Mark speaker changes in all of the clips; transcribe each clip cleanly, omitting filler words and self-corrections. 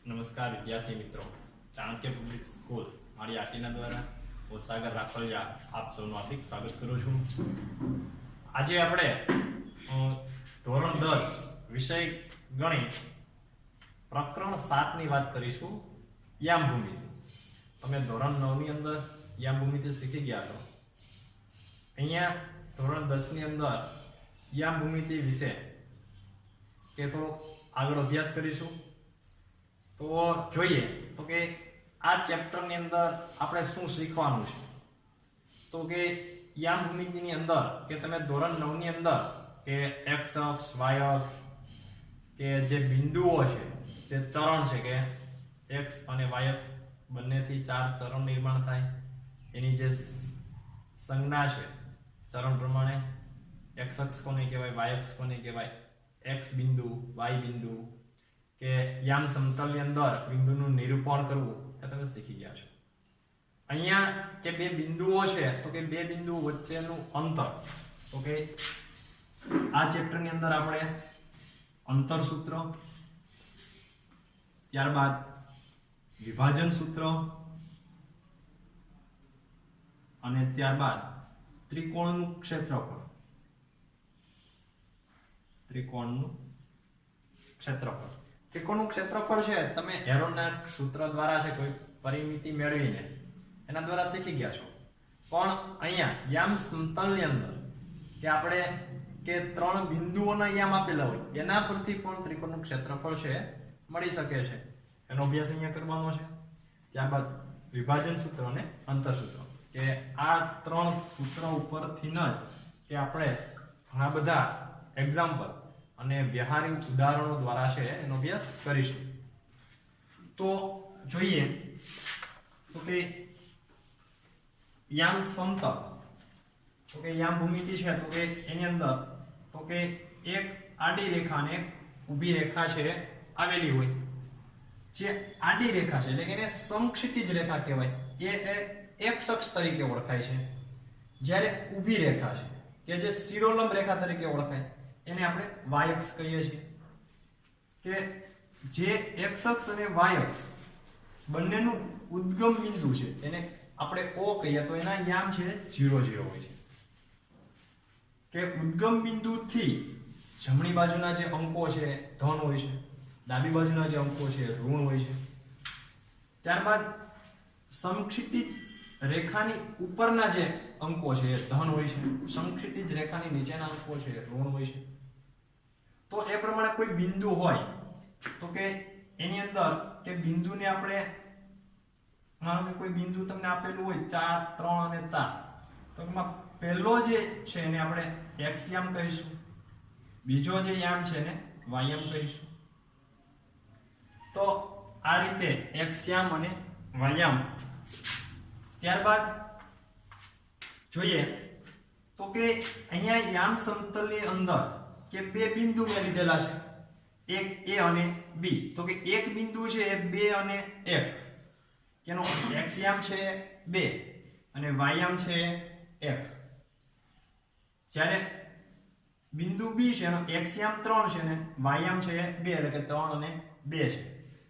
Speaker 1: નમસ્કાર વિદ્યાર્થી મિત્રો, ચાણક્ય પબ્લિક સ્કૂલ મારી આટીના દ્વારા હું સાગર રાખોલિયા આપ સૌનું હાર્દિક સ્વાગત કરું છું. આજે આપણે ધોરણ 10 વિષય ગણિત પ્રકરણ 7 ની વાત કરીશું. યામ ભૂમિતિ. તમે ધોરણ 9 ની અંદર યામ ભૂમિતિ શીખી ગયા છો. અહીંયા ધોરણ 10 ની અંદર યામ ભૂમિતિ વિશે કે તો આગળ અભ્યાસ કરીશું. તો જોઈએ તો કે આ ચેપ્ટર ની અંદર આપણે શું શીખવાનું છે. તો કે યામ ભૂમિતિની અંદર કે તમે ધોરણ 9 ની અંદર કે x અક્ષ y અક્ષ કે જે બિંદુઓ છે, જે ચરણ છે કે x અને y અક્ષ બંનેથી 4 ચરણ નિર્માણ થાય, એની જે સંજ્ઞા છે ચરણ પ્રમાણે x અક્ષ કોને કહેવાય, y અક્ષ કોને કહેવાય, x બિંદુ, y બિંદુ કે યામ સમતલની અંદર બિંદુનું નિરૂપણ કરવું એ તમે શીખી ગયા છો. અહીંયા કે બે બિંદુઓ છે તો કે બે બિંદુઓ વચ્ચેનું અંતર, તો કે આ ચેપ્ટરની અંદર આપણે અંતર સૂત્ર, ત્યારબાદ વિભાજન સૂત્ર અને ત્યારબાદ ત્રિકોણનું ક્ષેત્રફળ, ત્રિકોણનું ક્ષેત્રફળ છે તમે હેરોનના સૂત્ર દ્વારા છે કોઈ પરિમિતિ મેળવીને એના દ્વારા શીખી ગયા છો. પણ અહીંયા યામ સમતલની અંદર કે આપણે કે ત્રણ બિંદુઓના યામ આપેલા હોય એના પરથી પણ ત્રિકોણનું ક્ષેત્રફળ છે મળી શકે છે. એનો અભ્યાસ અહીંયા કરવાનો છે. ત્યારબાદ વિભાજન સૂત્ર અને અંતર સૂત્ર, કે આ ત્રણ સૂત્ર ઉપરથી જ કે આપણે ઘણા બધા એક્ઝામ્પલ અને વ્યવહારિક ઉદાહરણો દ્વારા છે એનો અભ્યાસ કરીશું. તો જોઈએ તો કે યામ સમતલ, તો કે યામ ભૂમિતિ છે તો કે એની અંદર તો કે એક આડી રેખા અને ઊભી રેખા છે આવેલી હોય. જે આડી રેખા છે એટલે કે એને સમક્ષિતિજ રેખા કહેવાય, એ x અક્ષ તરીકે ઓળખાય છે. જ્યારે ઊભી રેખા છે કે જે શિરોલંબ રેખા તરીકે ઓળખાય એને આપણે y અક્ષ કહીએ છીએ. કે જે x અક્ષ અને y અક્ષ બંનેનું ઉદ્ગમ બિંદુ છે એને આપણે O કહીએ તો એના યામ છે 0 0 હોય છે. કે ઉદ્ગમ બિંદુથી જમણી બાજુના જે અંકો છે ધન હોય છે, ડાબી બાજુના જે અંકો છે ઋણ હોય છે. ત્યારબાદ સમક્ષિતિજ રેખાની ઉપરના જે અંકો છે ધન હોય છે, સમક્ષિતિજ રેખાની નીચેના અંકો છે ઋણ હોય છે. તો એ પ્રમાણે કોઈ બિંદુ હોય તો કે એની અંદર કે બિંદુને આપણે માનો કે કોઈ બિંદુ તમને આપેલું હોય 4 3 અને 4, તો એમાં પહેલો જે છે એને આપણે x યામ કહીશું, બીજો જે યામ છે એને y યામ કહીશું. તો આ રીતે x યામ અને y યામ. ત્યારબાદ જોઈએ તો કે અહીંયા યામ સમતલની અંદર કે બે બિંદુ મેં લીધેલા છે, એક a અને b. તો કે એક બિંદુ છે એ 2 અને 1, કેનો x યામ છે 2 અને y યામ છે 1. જ્યારે બિંદુ b છે એનો x યામ 3 છે અને y યામ છે 2 એટલે કે 3 અને 2 છે.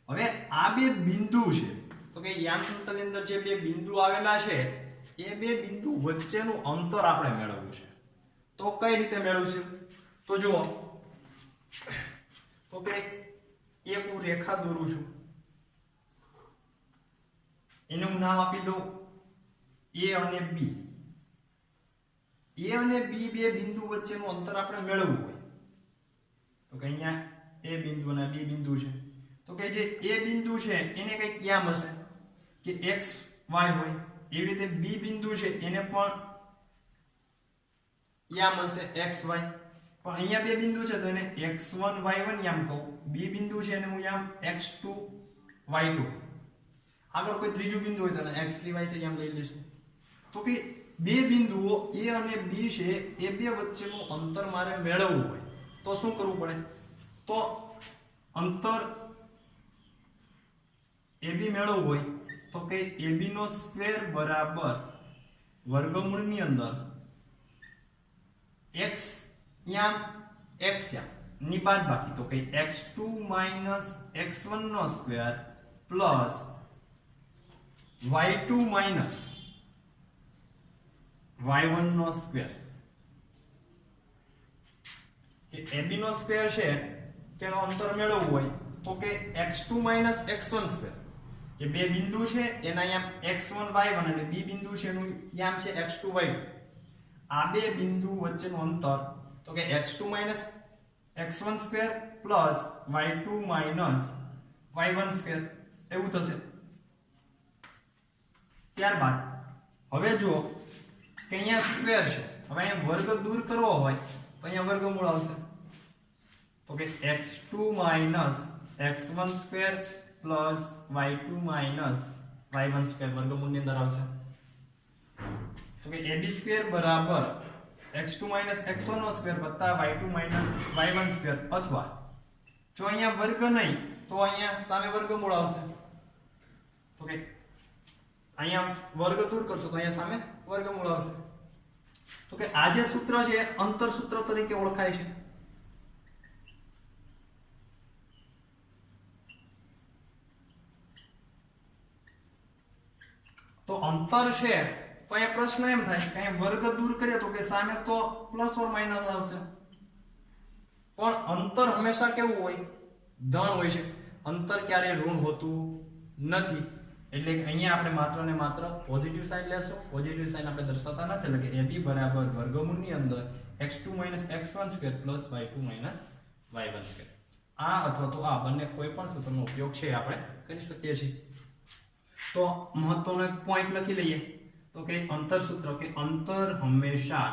Speaker 1: હવે આ બે બિંદુ છે તો કે યામ સમતલની અંદર જે બે બિંદુ આવેલા છે એ બે બિંદુ વચ્ચેનું અંતર આપણે મેળવવું છે. તો કઈ રીતે મેળવશું? તો જુઓ તો કે એક હું રેખા દોરું છું, એને હું નામ આપી દઉં a અને b. a અને b બે બિંદુ વચ્ચેનું અંતર આપણે મેળવવું હોય તો કે અહીંયા a બિંદુ અને b બિંદુ છે. તો કે જે a બિંદુ છે એને કઈક યામ હશે કે x y હોય, એવી રીતે b બિંદુ છે એને પણ યામ હશે x y. પણ અહીંયા બે બિંદુ છે તો એને x1 y1 યામ કહું, b બિંદુ છે એને હું યામ x2 y2. આગળ કોઈ ત્રીજું બિંદુ હોય તો x3 y3 યામ લઈ લઈશું. તો કે બે બિંદુઓ a અને b છે એ બે વચ્ચેનું અંતર મારે મેળવવું હોય તો શું કરવું પડે? તો અંતર AB મેળવવું હોય તો કે AB નો સ્ક્વેર બરાબર વર્ગમૂળની અંદર x યામ x યામ ની બાદબાકી તો કે x2 માઈનસ x1 નો square plus y2 minus y1 નો સ્ક્વેર કે ab નો સ્ક્વેર છે તેનો અંતર મેળવવું હોય તો કે x2 માઈનસ x1 સ્ક્વેર કે બે બિંદુ છે એના અહીંયા x1 y1 અને b બિંદુ છે એનું યામ છે x2 y2 આ બે બિંદુ વચ્ચેનું અંતર તો કે x2 minus x1 square plus y2 minus y1 square એવું થશે ત્યારબાદ હવે જો કે અહીંયા સ્ક્વેર છે હવે અહીંયા વર્ગ દૂર કરવો હોય તો અહીંયા વર્ગમૂળ આવશે તો કે x2 minus x1 square plus y2 minus y1 square વર્ગમૂળની અંદર આવશે તો કે ab સ્ક્વેર બરાબર x2 માઈનસ x1 નો સ્ક્વેર વત્તા y2 માઈનસ y1 સ્ક્વેર અથવા જો અહીંયા વર્ગ નહીં તો અહીંયા સામે વર્ગમૂળ આવશે તો કે અહીંયા વર્ગ દૂર કરશો તો અહીંયા સામે વર્ગમૂળ આવશે તો કે આ જે સૂત્ર છે અંતર સૂત્ર તરીકે ઓળખાય છે તો અંતર છે તો અહીંયા પ્રશ્ન એમ થાય કે અહીંયા વર્ગ દૂર કરીએ તો કે સામે તો પ્લસ ઓર માઈનસ આવશે પણ અંતર હંમેશા કેવું હોય ધન હોય છે અંતર ક્યારે ઋણ હોતું નથી એટલે કે અહીંયા આપણે માત્ર ને માત્ર પોઝિટિવ સાઇન લેશું પોઝિટિવ સાઇન આપણે દર્શાવતા નથી એટલે કે ab બરાબર વર્ગમૂળની અંદર x2 x1 square plus y2 y1 square આ અથવા તો આ બંને કોઈ પણ સૂત્રનો ઉપયોગ છે આપણે કરી શકીએ છીએ તો મહત્વનો એક પોઈન્ટ લખી લઈએ તો કે અંતર સૂત્ર કે અંતર હંમેશા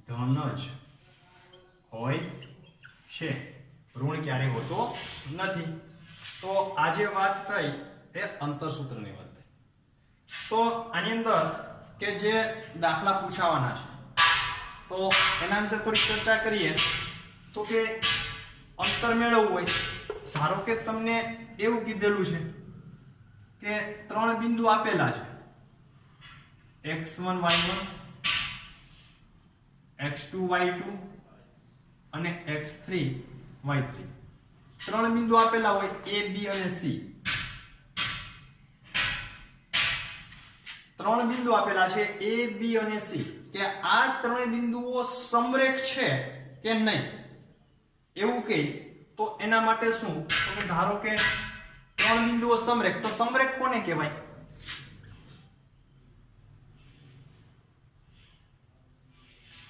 Speaker 1: ધન જ હોય છે ઋણ ક્યારે હોતો નથી તો આજે વાત થઈ એ અંતર સૂત્રની વાત થઈ તો આની અંદર કે જે દાખલા પૂછાવાના છે તો એના વિશે થોડી ચર્ચા કરીએ તો કે અંતર મેળવવું હોય ધારો કે તમને એવું કીધેલું છે કે ત્રણ બિંદુ આપેલા છે x1 y1 x2 y2 અને x3 y3 ત્રણ બિંદુ આપેલા હોય a b અને c ત્રણ બિંદુ આપેલા છે a b અને c કે આ ત્રણ બિંદુઓ સમરેખ છે કે નહીં એવું કે તો એના માટે શું તો કે ધારો કે ત્રણ બિંદુઓ સમરેખ તો સમરેખ કોને કહેવાય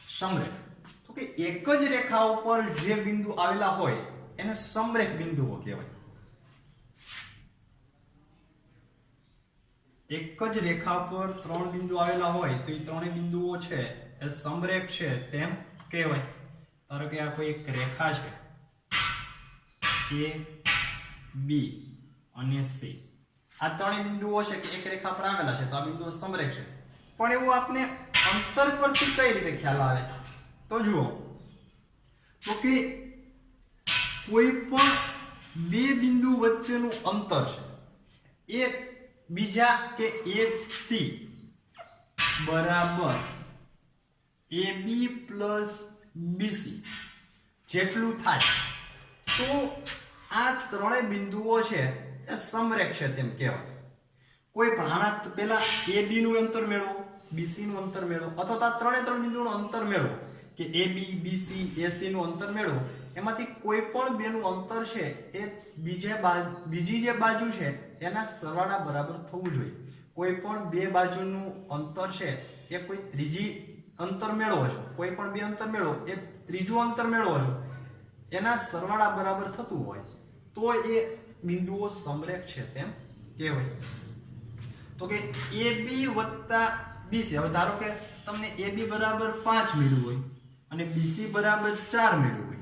Speaker 1: સમરેખ તો કે એક જ રેખા ઉપર જે બિંદુ આવેલા હોય એને સમરેખ બિંદુઓ કહેવાય એક જ રેખા પર ત્રણ બિંદુ આવેલા હોય તો એ ત્રણેય બિંદુઓ છે એ સમરેખ છે તેમ કહેવાય ધારો કે આ કોઈ એક રેખા છે a b અને c આ ત્રણેય બિંદુઓ છે કે એક રેખા પર આવેલા છે તો આ બિંદુઓ સમરેખ છે પણ એવું આપને અંતર પરથી કઈ રીતે ખ્યાલ આવે તો જુઓ તો કે કોઈ પણ બે બિંદુ વચ્ચેનું અંતર છે એ બીજા કે ac બરાબર ab પ્લસ bc જેટલું થાય તો આ ત્રણેય બિંદુઓ છે એ સમરેખ છે તેમ કહેવાય કોઈ પણ આના પહેલા ab નું અંતર મેળવો bc નું અંતર મેળવો અથવા તો આ ત્રણ બિંદુનું અંતર મેળવો કે ab bc ac નું અંતર મેળવો એમાંથી કોઈ પણ બેનું અંતર છે એ બીજી જે બાજુ છે એના સરવાળા બરાબર થવું જોઈએ કોઈ પણ બે બાજુનું અંતર છે એ કોઈ ત્રીજી અંતર મેળવો છો કોઈ પણ બે અંતર મેળવો એ ત્રીજું અંતર મેળવો છો એના સરવાળા બરાબર થતું હોય તો એ બિંદુઓ સમરેખ છે તેમ કહેવાય તો કે AB વત્તા BC હવે ધારો કે તમને AB બરાબર 5 મળ્યું હોય અને BC બરાબર 4 મળ્યું હોય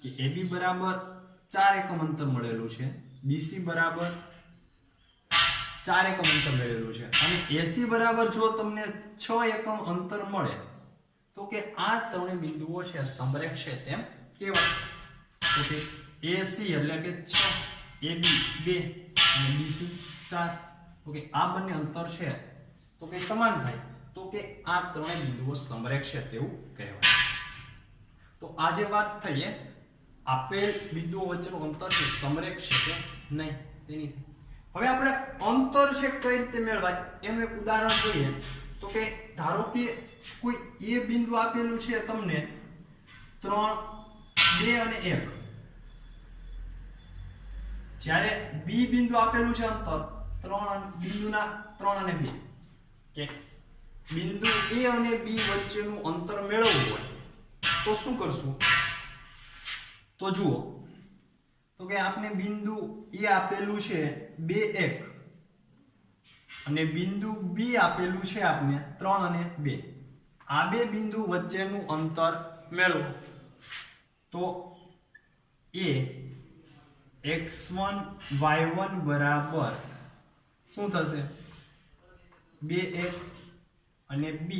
Speaker 1: કે AB બરાબર 4 એકમ અંતર મળેલું છે BC બરાબર 4 એકમ અંતર મળેલું છે અને AC બરાબર જો તમને 6 એકમ અંતર મળે તો કે આ ત્રણેય બિંદુઓ છે સમરેખ છે તેમ કહેવાય તો કે AC એટલે કે 6 AB 2 અને BC 4 ઓકે આ બંને અંતર છે તો કે સમાન થાય તો કે આ ત્રણેય બિંદુઓ સમરેખ છે તેવું કહેવાય. તો આજે વાત થઈએ આપેલ બિંદુઓ વચ્ચેનું અંતર છે સમરેખ છે કે નહીં તેની. હવે આપણે અંતર છે કઈ રીતે મેળવાય એનું એક ઉદાહરણ જોઈએ. તો કે ધારો કે કોઈ એ બિંદુ આપેલું છે તમને 3, 2 અને 1. જ્યારે બી બિંદુ આપેલું છે અંતર 3 બિંદુના 3 અને 2 કે બિંદુ એ અને બી વચ્ચેનું અંતર મેળવવું હોય તો શું કરશું? તો જુઓ, તો કે આપણે બિંદુ એ આપેલું છે 2, 1 અને બિંદુ બી આપેલું છે આપણે 3 અને 2. આ બે બિંદુ વચ્ચેનું અંતર મેળવો. તો એ x1 y1 બરાબર શું થશે? 2, 1 અને b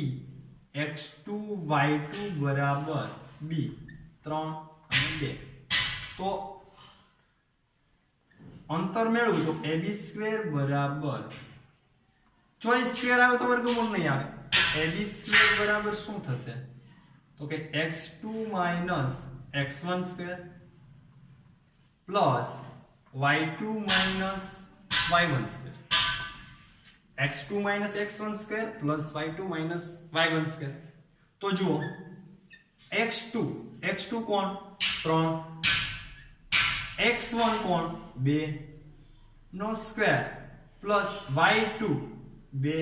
Speaker 1: x2 y2 બરાબર b 3 અને 2. તો અંતર મેળવું તો ab² બરાબર ચોઈસ સ્ક્વેર આવે તો વર્ગમૂળ નહીં આવે. ab² બરાબર શું થશે? તો કે x2 x1² plus y2 y1². x2 x1² plus y2 y1². તો જુઓ x2 કોણ 3, x1 કોણ 2 નો સ્ક્વેર પ્લસ y2 2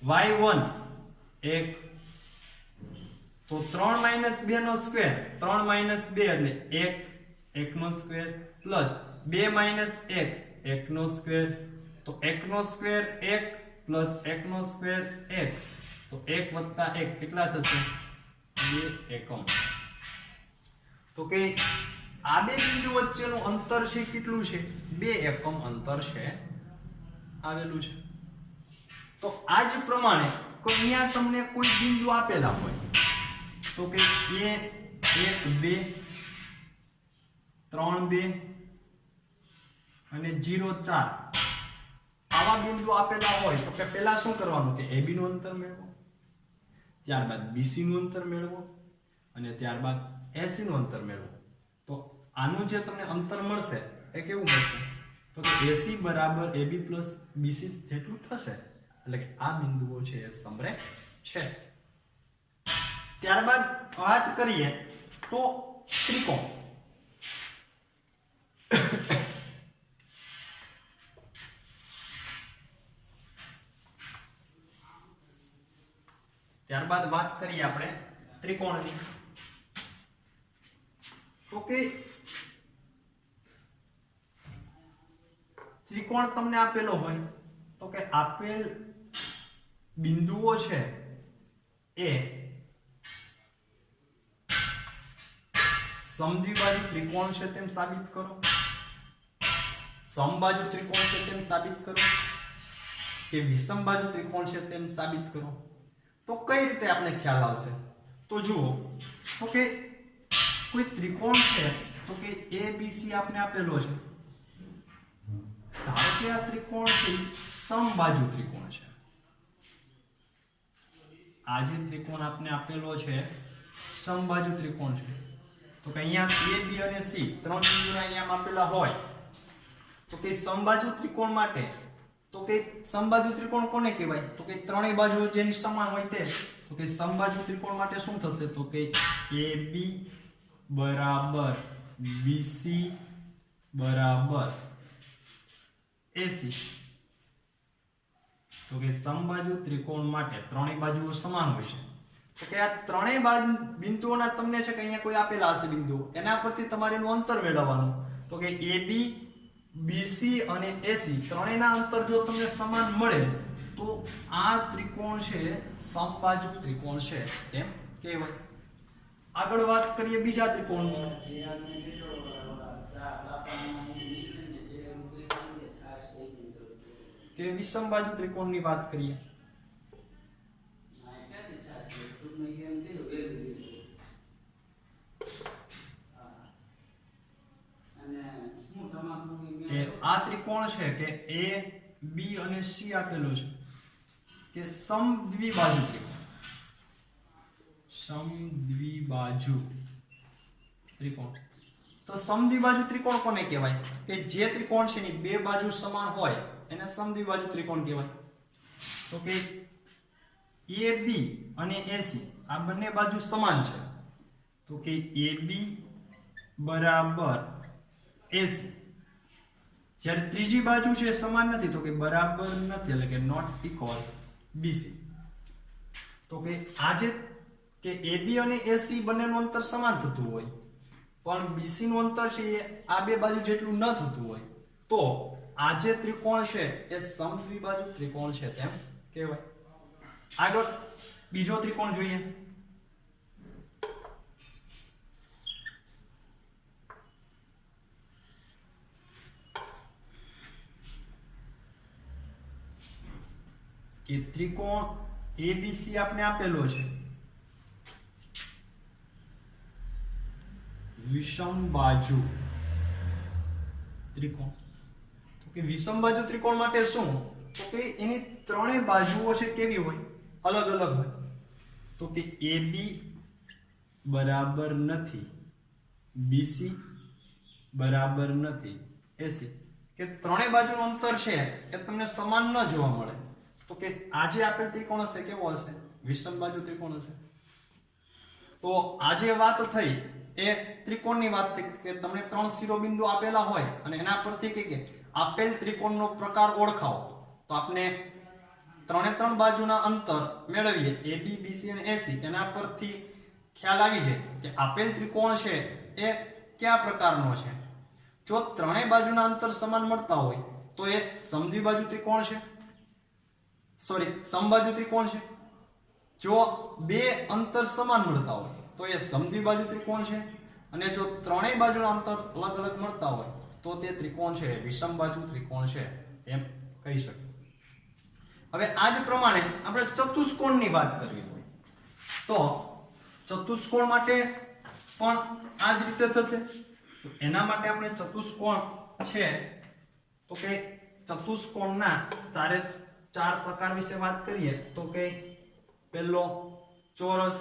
Speaker 1: y1 1. તો 3 - 2 નો સ્ક્વેર 3 - 2 એટલે 1 નો સ્ક્વેર પ્લસ 2 - 1 1 નો સ્ક્વેર. તો 1 નો સ્ક્વેર 1 પ્લસ 1 નો સ્ક્વેર 1. તો 1 + 1 કેટલા થશે? 2 એકમ. તો કે આ બે બિંદુ વચ્ચેનું અંતર છે કેટલું છે? 2 એકમ અંતર છે આવેલું છે. તો આ જ પ્રમાણે અહીંયા તમને કોઈ બિંદુ આપેલા હોય તો કે a 1 2 3 2 અને 0 4 આવા બિંદુ આપેલા હોય તો કે પહેલા શું કરવાનું કે AB નું અંતર મેળવો, ત્યારબાદ BC નું અંતર મેળવો અને ત્યારબાદ AC નું અંતર મેળવો. તો આનું જે તમને અંતર મળશે એ કેવું મળશે? તો કે AC બરાબર AB પ્લસ BC જેટલું થશે. એટલે કે આ બિંદુઓ છે એ સમરેખ છે. ત્યારબાદ વાત કરીએ તો ત્રિકોણ. ત્યારબાદ વાત કરીએ આપણે ત્રિકોણની. તો કે ત્રિકોણ તમને આપેલો હોય તો કે આપેલ બિંદુઓ છે એ સમદ્વિબાજુ ત્રિકોણ છે તેમ સાબિત કરો, સમબાજુ ત્રિકોણ છે તેમ સાબિત કરો કે વિષમબાજુ ત્રિકોણ છે તેમ સાબિત કરો. તો કઈ રીતે આપણે ખ્યાલ આવશે? તો જુઓ, તો કે કોઈ ત્રિકોણ છે તો કે ABC આપણે આપેલો છે. ધારો કે આ ત્રિકોણ છે સમબાજુ ત્રિકોણ છે. આ જે ત્રિકોણ આપણે આપેલો છે સમબાજુ ત્રિકોણ છે. તો કે અહીંયા A B અને C ત્રણ બિંદુના અહીંયા આપેલા હોય તો કે સમબાજુ ત્રિકોણ માટે તો કે સમબાજુ ત્રિકોણ કોને કહેવાય? તો કે ત્રણેય બાજુ જેની સમાન હોય તે. તો કે સમબાજુ ત્રિકોણ માટે શું થશે? તો કે AB બરાબર BC બરાબર AC. તો કે સમબાજુ ત્રિકોણ માટે ત્રણેય બાજુઓ સમાન હોય છે. તો કે આ ત્રણેય બિંદુઓના તમને છે કે અહીંયા કોઈ આપેલા હશે બિંદુઓ, એના પરથી તમારે એનું અંતર મેળવવાનું. તો કે AB BC અને AC ત્રણેયના અંતર જો તમને સમાન મળે તો આ ત્રિકોણ છે સમબાજુ ત્રિકોણ છે તેમ કહેવાય. આગળ વાત કરીએ બીજા ત્રિકોણની. કે વિષમબાજુ ત્રિકોણની વાત કરીએ. કે આ ત્રિકોણ છે કે A B અને C આપેલો છે કે સમદ્વિબાજુ ત્રિકોણ, સમદ્વિબાજુ ત્રિકોણ. તો સમદ્વિબાજુ ત્રિકોણ કોને કહેવાય? કે જે ત્રિકોણ છે ની બે બાજુ સમાન હોય એને સમદ્વિબાજુ ત્રિકોણ કહેવાય. તો કે AB અને AC આ બંને બાજુ સમાન છે, તો કે AB બરાબર AC. જ્યારે ત્રીજી બાજુ છે સમાન નથી, તો કે બરાબર નથી, એટલે કે નોટ ઇક્વલ BC. તો કે આ જે કે AB અને AC બંનેનું અંતર સમાન થતું હોય પણ BC નું અંતર છે એ આ બે બાજુ જેટલું ન થતું હોય, તો આ જે ત્રિકોણ છે એ સમદ્વિબાજુ ત્રિકોણ છે તેમ કહેવાય. આગળ બીજો ત્રિકોણ જોઈએ. કે ત્રિકોણ ABC આપણે આપેલો છે, વિષમ બાજુ ત્રિકોણ. તો કે વિષમ બાજુ ત્રિકોણ માટે શું? તો કે એની ત્રણેય બાજુઓ છે કેવી હોય? અલગ અલગ હોય. તો કે AB બરાબર નથી BC બરાબર નથી AC, કે ત્રણેય બાજુનું અંતર છે એ તમને સમાન ન જોવા મળે. તો કે આજે આપેલ ત્રિકોણ હશે કેવો હશે? વિષમ બાજુ ત્રિકોણ હશે. તો આજે વાત થઈ એ ત્રિકોણની વાત થઈ કે તમને ત્રણ શિરોબિંદુ આપેલા હોય અને એના પરથી કે આપેલ ત્રિકોણનો પ્રકાર ઓળખાવો. તો આપણે ત્રણ બાજુના અંતર મેળવીએ AB BC અને AC, એના પરથી ખ્યાલ આવી જાય કે આપેલ ત્રિકોણ છે એ કયા પ્રકારનો છે. જો ત્રણેય બાજુના અંતર સમાન મળતા હોય તો એ સમદ્વિબાજુ ત્રિકોણ છે, સમબાજુ ત્રિકોણ છે. જો બે અંતર સમાન મળતા હોય તો એ સમદ્વિબાજુ ત્રિકોણ છે, અને જો ત્રણેય બાજુના અંતર અલગ અલગ મળતા હોય તો તે ત્રિકોણ છે વિષમ બાજુ ત્રિકોણ છે એમ કહી શકીએ. હવે આ જ પ્રમાણે આપણે ચતુષ્કોણની વાત કરવી હોય તો ચતુષ્કોણ માટે પણ આ જ રીતે થશે. તો એના માટે આપણે ચતુષ્કોણ છે તો કે ચતુષ્કોણના ચાર પ્રકાર વિશે વાત કરીએ. તો કે પહેલો ચોરસ,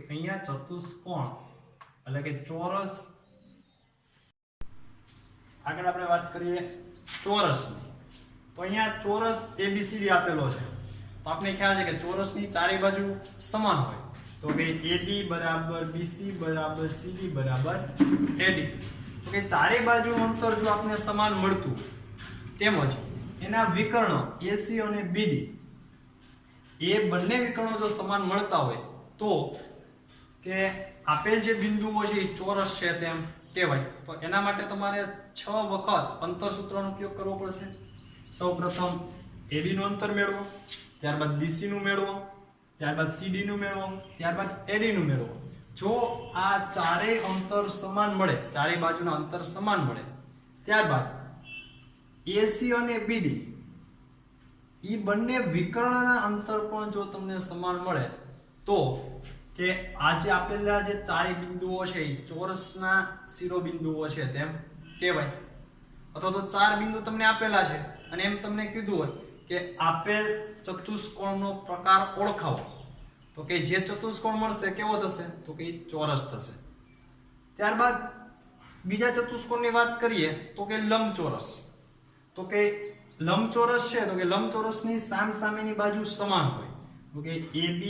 Speaker 1: અહીંયા ચતુષ્કોણ એટલે કે ચોરસ. આગળ આપણે વાત કરીએ ચોરસની. તો અહીંયા ચોરસ ABCD આપેલો છે, તો આપણે ખ્યાલ છે કે ચોરસની ચારે બાજુ સમાન હોય. તો કે AB બરાબર BC બરાબર CD બરાબર AD. તો કે ચારે બાજુનું અંતર જો આપણે સમાન મળતું તેમજ એના વિકર્ણ AC અને BD એ બંને વિકર્ણો જો સમાન મળતા હોય તો કે આપેલ જે બિંદુઓ છે એ ચોરસ છે તેમ કહેવાય. તો એના માટે તમારે 6 વખત અંતર સૂત્રનો ઉપયોગ કરવો પડશે. સૌપ્રથમ AB નું અંતર મેળવો, ત્યારબાદ BC નું મેળવો, ત્યારબાદ CD નું મેળવો, ત્યારબાદ AD નું મેળવો. જો આ ચારેય અંતર સમાન મળે, ચારે બાજુના અંતર સમાન મળે, ત્યારબાદ AC અને BD ઈ બંને વિકર્ણના અંતર પણ જો તમને સમાન મળે તો કે આ જે આપેલા જે ચારે બિંદુઓ છે એ ચોરસના શિરોબિંદુઓ છે તેમ કહેવાય. અથવા તો ચાર બિંદુ તમને આપેલા છે અને એમ તમને કીધું હોય કે આપેલ ચતુષ્કોણનો પ્રકાર ઓળખાવો, તો કે જે ચતુષ્કોણ મળશે કેવો થશે? તો કે ચોરસ થશે. ત્યારબાદ બીજા ચતુષ્કોણની વાત કરીએ તો કે લંબચોરસ. તો કે લંબચોરસ છે તો કે લંબચોરસની સામસામેની બાજુ સમાન હોય. તો કે AB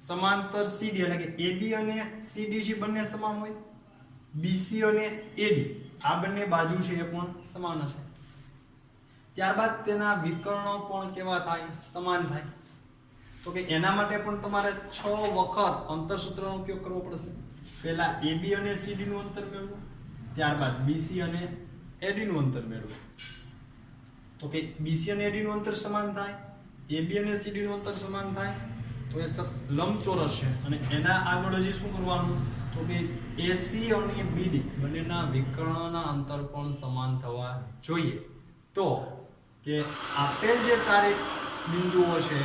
Speaker 1: સમાંતર CD એટલે કે AB અને CD છે બંને સમાન હોય, BC અને AD આ બંને બાજુ છે એ પણ સમાન હશે. ત્યારબાદ તેના વિકર્ણો પણ કેવા થાય? સમાન થાય. તો કે એના માટે પણ તમારે 6 વખત અંતર સૂત્રનો ઉપયોગ કરવો પડશે. પહેલા AB અને CD નું અંતર મેળવો, ત્યારબાદ BC અને AD નું અંતર મેળવો. તો કે BC અને AD નું અંતર સમાન થાય, AB અને CD નું અંતર સમાન થાય, તો એ લંબચોરસ છે અને એના આગળ હજી શું કરવાનું તો કે AC અને BD બંનેના વિકર્ણના અંતર પણ સમાન થવા જોઈએ. તો કે આપેલ જે ચારે બિંદુઓ છે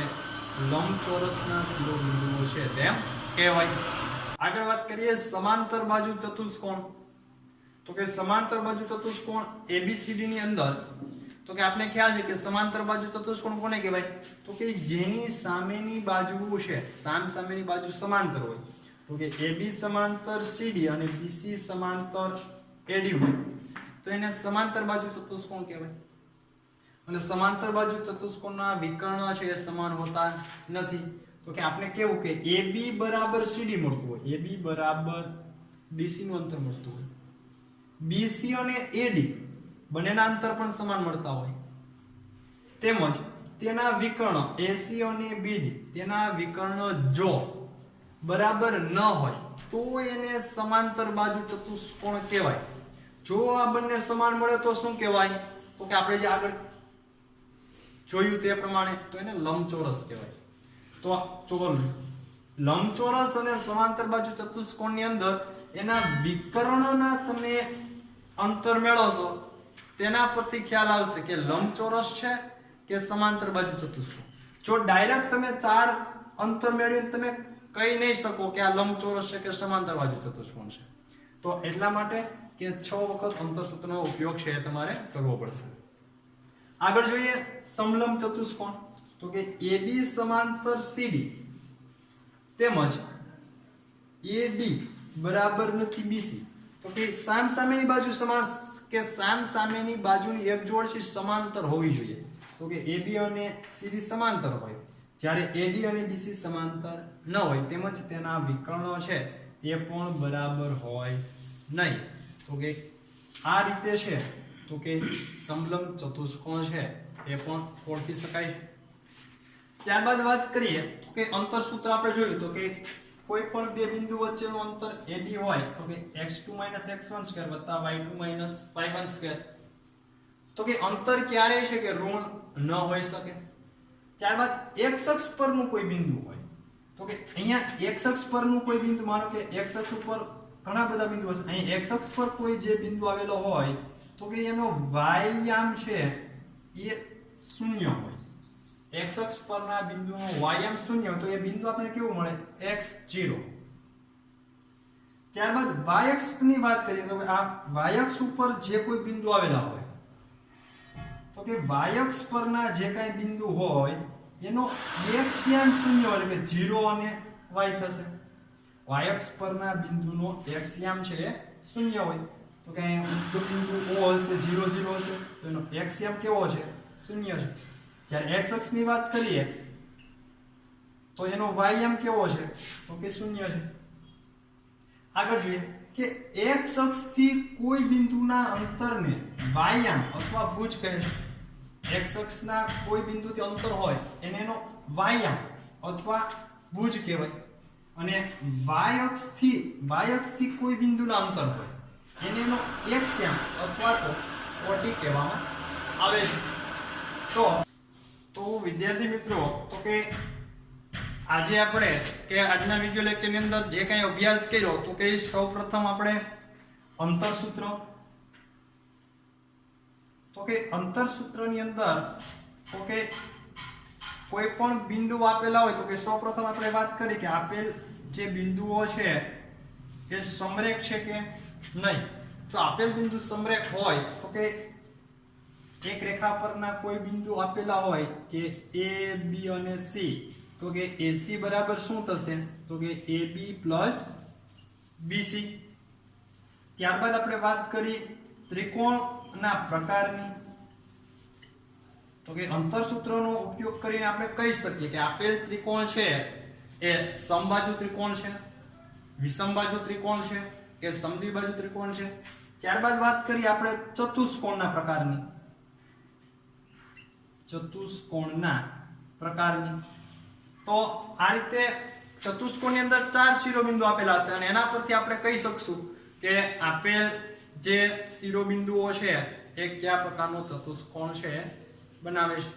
Speaker 1: લંબચોરસના શિરોબિંદુઓ છે તેમ કહેવાય. આગળ વાત કરીએ સમાંતર બાજુ ચતુષ્કોણ. તો કે સમાંતર બાજુ ચતુષ્કોણ ABCD ની અંદર તો કે આપણે ખ્યાલ છે કે સમાંતર બાજુ ચતુષ્કોણ કોને કહેવાય તો કે જેની સામેની બાજુ છે સામેની બાજુ સમાંતર હોય. તો કે AB સમાંતર CD અને BC સમાંતર AD હોય તો એને સમાંતર બાજુ ચતુષ્કોણ કહેવાય. અને સમાંતર બાજુ ચતુષ્કોણના વિકર્ણ છે એ સમાન હોતા નથી. તો કે આપણે કેવું કે AB બરાબર CD મળતું હોય, AB બરાબર BC નું અંતર મળતું હોય, BC અને AD બંનેના અંતર પણ સમાન મળતા હોય, તેમજ તેના વિકર્ણ AC અને BD તેના વિકર્ણ જો બરાબર ન હોય તો એને સમાંતર બાજુ ચતુષ્કોણ કહેવાય. જો આ બંને સમાન મળે તો શું કહેવાય તો કે આપણે જે આગળ જોયું તે પ્રમાણે તો એને લંબચોરસ કહેવાય. તો ચોર લંબચોરસ અને સમાંતર બાજુ ચતુષ્કોણની અંદર એના વિકર્ણના તમે અંતર મેળવશો તેના પરથી ખ્યાલ આવશે કે લંબચોરસ છે કે સમાંતર બાજુ ચતુષ્કોણ. જો ડાયરેક્ટ તમે ચાર અંતર મેળવીને તમે કહી નહીં શકો કે આ લંબચોરસ છે કે સમાંતર બાજુ ચતુષ્કોણ છે. તો એટલા માટે કે 6 વખત અંતરસૂત્રનો ઉપયોગ છે તમારે કરવો પડશે. આગળ જોઈએ સમલંબ ચતુષ્કોણ. તો કે AB સમાંતર CD તેમજ AD બરાબર નથી BC. તો કે સામેની બાજુ સમાન કે સામેની બાજુની એક જોડ છે સમાંતર હોવી જોઈએ. તો કે AB અને CD સમાંતર હોય જ્યારે AD અને BC સમાંતર ન હોય તેમજ તેના વિકર્ણો છે એ પણ બરાબર હોય નહીં. તો કે આ રીતે છે તો કે સમલંબ ચતુષ્કોણ છે એ પણ ઓળખી શકાય. ત્યારબાદ વાત કરીએ તો કે અંતરસૂત્ર આપણે જોયું તો કે કોઈ પણ બે બિંદુ વચ્ચેનું અંતર AB હોય તો કે x2 - x1² + y2 - y1². તો કે અંતર ક્યારે છે કે ઋણ ન હોઈ શકે. ત્યારબાદ x અક્ષ પરનું કોઈ બિંદુ હોય તો કે અહીંયા x અક્ષ પરનું કોઈ બિંદુ માનો કે x અક્ષ ઉપર ઘણા બધા બિંદુ હશે. અહીં x અક્ષ પર કોઈ જે બિંદુ આવેલો હોય તો કે એનો y યામ છે એ 0 હોય. x અક્ષ પરના બિંદુનો y યામ 0 હોય તો એ બિંદુ આપણે કેવું મળે x0. ત્યારબાદ y અક્ષની વાત કરીએ તો કે આ y અક્ષ ઉપર જે કોઈ બિંદુ આવેલા હોય તો કે y અક્ષ પરના જે કાંઈ બિંદુ હોય એનો x યામ 0 એટલે કે 0 અને y થશે. y અક્ષ પરના બિંદુનો x યામ છે એ 0 હોય તો કે અહીંયા બિંદુ O હશે 0 0 હશે તો એનો x યામ કેવો છે 0 છે. જ્યારે x અક્ષની વાત કરીએ તો એનો y યામ કેવો છે તો કે 0 છે. આગળ જોઈએ કે x અક્ષથી કોઈ બિંદુના અંતરને y યામ અથવા ભુજ કહે છે. x અક્ષના કોઈ બિંદુથી અંતર હોય એને એનો y યામ અથવા ભુજ કહેવાય અને y અક્ષથી કોઈ બિંદુના અંતર હોય એને એનો x યામ અથવા તો કોટી કહેવામાં આવે છે. તો વિદ્યાર્થી મિત્રો તો કે આજે આપણે કે આજના વિડિયો લેક્ચરની અંદર જે કંઈ અભ્યાસ કર્યો તો કે સૌપ્રથમ આપણે અંતરસૂત્રની અંદર તો કે કોઈ પણ બિંદુ આપેલા હોય તો કે સૌપ્રથમ આપણે વાત કરી કે આપેલ જે બિંદુઓ છે એ સમરેખ છે કે નહીં. જો આપેલ બિંદુ સમરેખ હોય તો કે એક રેખા પરના કોઈ બિંદુ આપેલા હોય કે A B અને C તો કે AC બરાબર શું થશે તો કે AB + BC. ત્યારબાદ આપણે વાત કરી ત્રિકોણના પ્રકારની તો કે અંતરસૂત્રનો ઉપયોગ કરીને આપણે કહી શકીએ કે આપેલ ત્રિકોણ છે એ સમબાજુ ત્રિકોણ છે, વિષમબાજુ ત્રિકોણ છે કે સમદ્વિબાજુ ત્રિકોણ છે. ત્યારબાદ વાત કરીએ આપણે ચતુષ્કોણના પ્રકારની તો આ રીતે ચતુષ્કોણની અંદર 4 શિરોબિંદુ આપેલા હશે અને એના પરથી આપણે કહી શકશું કે આપેલ જે શિરોબિંદુઓ છે એ કયા પ્રકારનો ચતુષ્કોણ છે બનાવે છે.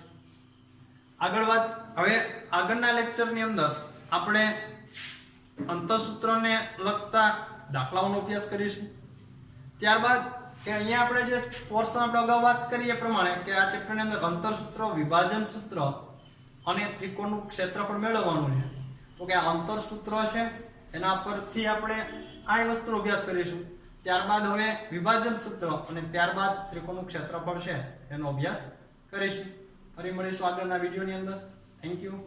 Speaker 1: હવે આગળના લેક્ચરની અંદર આપણે અંતરસૂત્રને લગતા દાખલાઓનો અભ્યાસ કરીશું. ત્યારબાદ કે અહીંયા આપણે જે પોર્શન આપણે અગાઉ વાત કરી એ પ્રમાણે કે આ ચેપ્ટરની અંદર અંતરસૂત્ર, વિભાજન સૂત્ર અને ત્રિકોણનું ક્ષેત્રફળ મેળવવાનું છે. તો કે આ અંતરસૂત્ર છે એના પરથી આપણે આ વસ્તુનો અભ્યાસ કરીશું. ત્યારબાદ હવે વિભાજન સૂત્ર અને ત્યારબાદ ત્રિકોણનું ક્ષેત્રફળ છે એનો અભ્યાસ કરીશું. ફરી મળીશું આગળના વિડીયોની અંદર. Thank you.